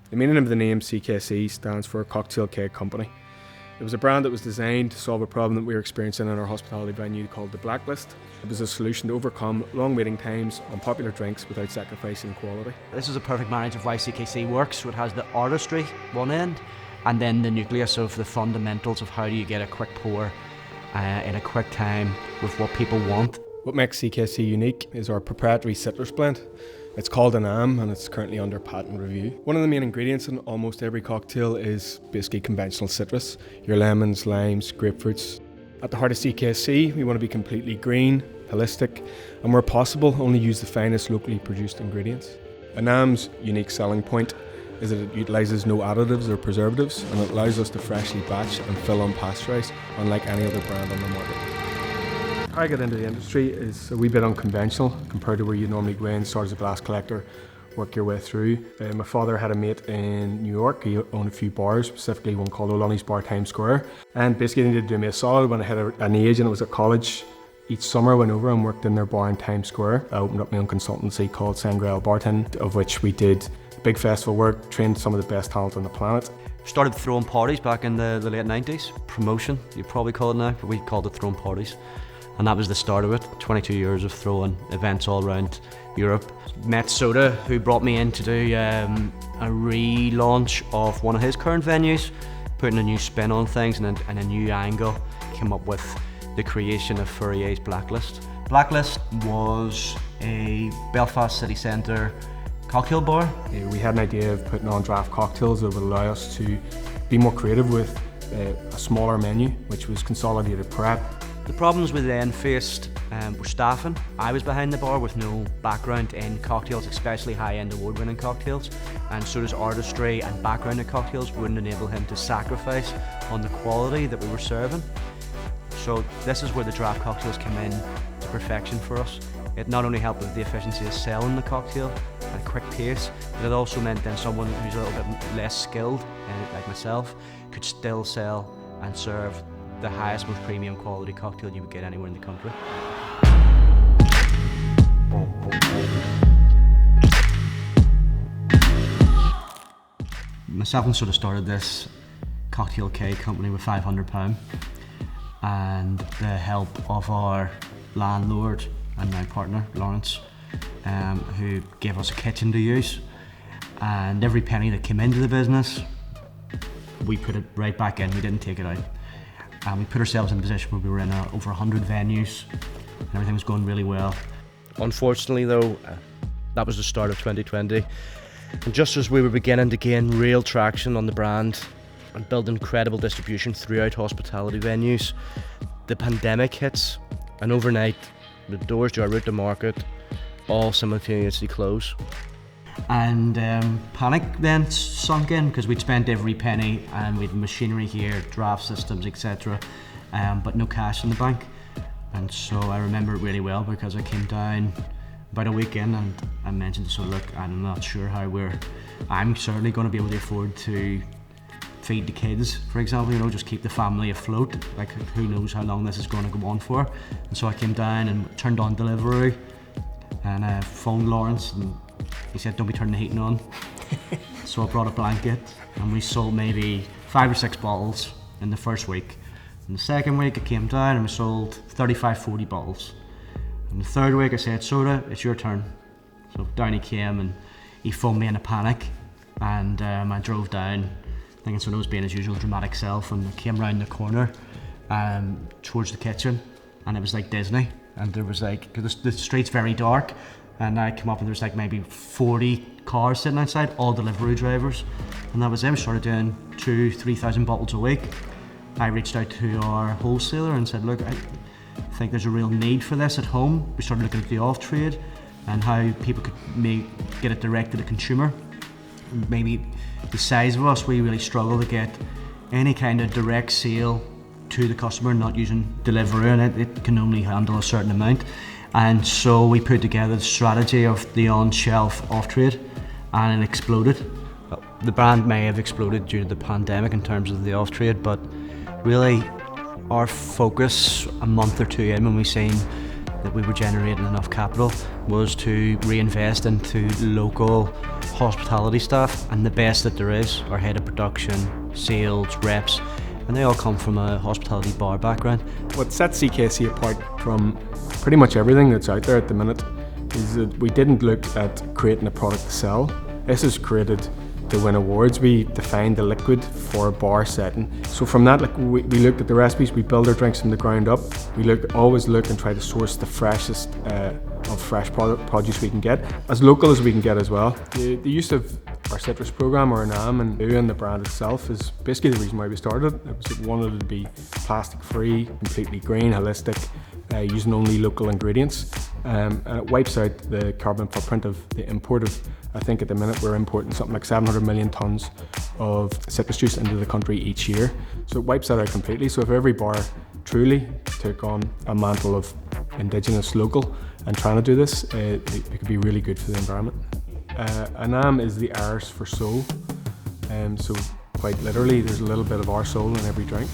The meaning of the name CKC stands for Cocktail Cake Company. It was a brand that was designed to solve a problem that we were experiencing in our hospitality venue called the Blacklist. It was a solution to overcome long waiting times on popular drinks without sacrificing quality. This is a perfect marriage of why CKC works. So it has the artistry, one end, and then the nucleus of the fundamentals of how do you get a quick pour in a quick time with what people want. What makes CKC unique is our proprietary citrus blend. It's called an AM and it's currently under patent review. One of the main ingredients in almost every cocktail is basically conventional citrus, your lemons, limes, grapefruits. At the heart of CKC, we want to be completely green, holistic, and where possible, only use the finest locally produced ingredients. An AM's unique selling point is that it utilises no additives or preservatives, and it allows us to freshly batch and fill unpasteurised, unlike any other brand on the market. How I got into the industry is a wee bit unconventional compared to where you normally go in, start as a glass collector, work your way through. My father had a mate in New York. He owned a few bars, specifically one called O'Loney's Bar, Times Square. And basically they needed to do me a solid when I hit an age and it was at college. Each summer I went over and worked in their bar in Times Square. I opened up my own consultancy called Sangreal Bartend, of which we did big festival work, trained some of the best talent on the planet. Started throwing parties back in the late 90s. Promotion, you probably call it now, but we called it throwing parties. And that was the start of it. 22 years of throwing events all around Europe. Met Soda, who brought me in to do a relaunch of one of his current venues, putting a new spin on things and a new angle. Came up with the creation of Fourier's Blacklist. Blacklist was a Belfast city centre cocktail bar. We had an idea of putting on draft cocktails that would allow us to be more creative with a smaller menu, which was consolidated prep. The problems we then faced were staffing. I was behind the bar with no background in cocktails, especially high-end award-winning cocktails, and so does artistry and background in cocktails wouldn't enable him to sacrifice on the quality that we were serving. So this is where the draft cocktails came in to perfection for us. It not only helped with the efficiency of selling the cocktail at a quick pace, but it also meant then someone who's a little bit less skilled, like myself, could still sell and serve the highest, most premium quality cocktail you would get anywhere in the country. Myself and Soda started this Cocktail Cake Company with £500 and the help of our landlord and now partner, Lawrence, who gave us a kitchen to use. And every penny that came into the business, we put it right back in, we didn't take it out. And we put ourselves in a position where we were in over 100 venues and everything was going really well. Unfortunately though, that was the start of 2020. And just as we were beginning to gain real traction on the brand and build incredible distribution throughout hospitality venues, the pandemic hits and overnight the doors to our route to market all simultaneously close. And panic then sunk in because we'd spent every penny and we'd machinery here, draft systems, etc. But no cash in the bank. And so I remember it really well because I came down about a week in and I mentioned to Soda, look, I'm not sure how I'm certainly going to be able to afford to feed the kids, for example, just keep the family afloat. Like who knows how long this is going to go on for. And so I came down and turned on delivery and I phoned Lawrence and he said, don't be turning the heating on. So I brought a blanket and we sold maybe 5 or 6 bottles in the first week. In the second week I came down and we sold 35, 40 bottles. In the third week I said, Soda, it's your turn. So down he came and he phoned me in a panic and I drove down thinking Soda was being his usual dramatic self and I came round the corner towards the kitchen and it was like Disney. And there was like, the street's very dark. And I come up and there's like maybe 40 cars sitting outside, all delivery drivers. And that was them, started doing 2,000-3,000 bottles a week. I reached out to our wholesaler and said, look, I think there's a real need for this at home. We started looking at the off-trade and how people could get it direct to the consumer. And maybe the size of us, we really struggle to get any kind of direct sale to the customer, not using delivery, and it can only handle a certain amount. And so we put together the strategy of the on-shelf off-trade and it exploded. The brand may have exploded due to the pandemic in terms of the off-trade, but really our focus a month or two in when we seen that we were generating enough capital was to reinvest into local hospitality staff, and the best that there is, our head of production, sales, reps, and they all come from a hospitality bar background. What sets CKC apart from pretty much everything that's out there at the minute is that we didn't look at creating a product to sell. This is created to win awards. We defined the liquid for a bar setting. So from that, we looked at the recipes, we build our drinks from the ground up. We always look and try to source the freshest of fresh produce we can get, as local as we can get as well. The use of our citrus program, or NAM, and the brand itself is basically the reason why we started. We wanted it to be plastic free, completely green, holistic, using only local ingredients, and it wipes out the carbon footprint of the import of, I think at the minute we're importing something like 700 million tonnes of citrus juice into the country each year. So it wipes that out completely. So if every bar truly took on a mantle of indigenous, local, and trying to do this, it could be really good for the environment. Anam is the Irish for soul, so quite literally there's a little bit of our soul in every drink.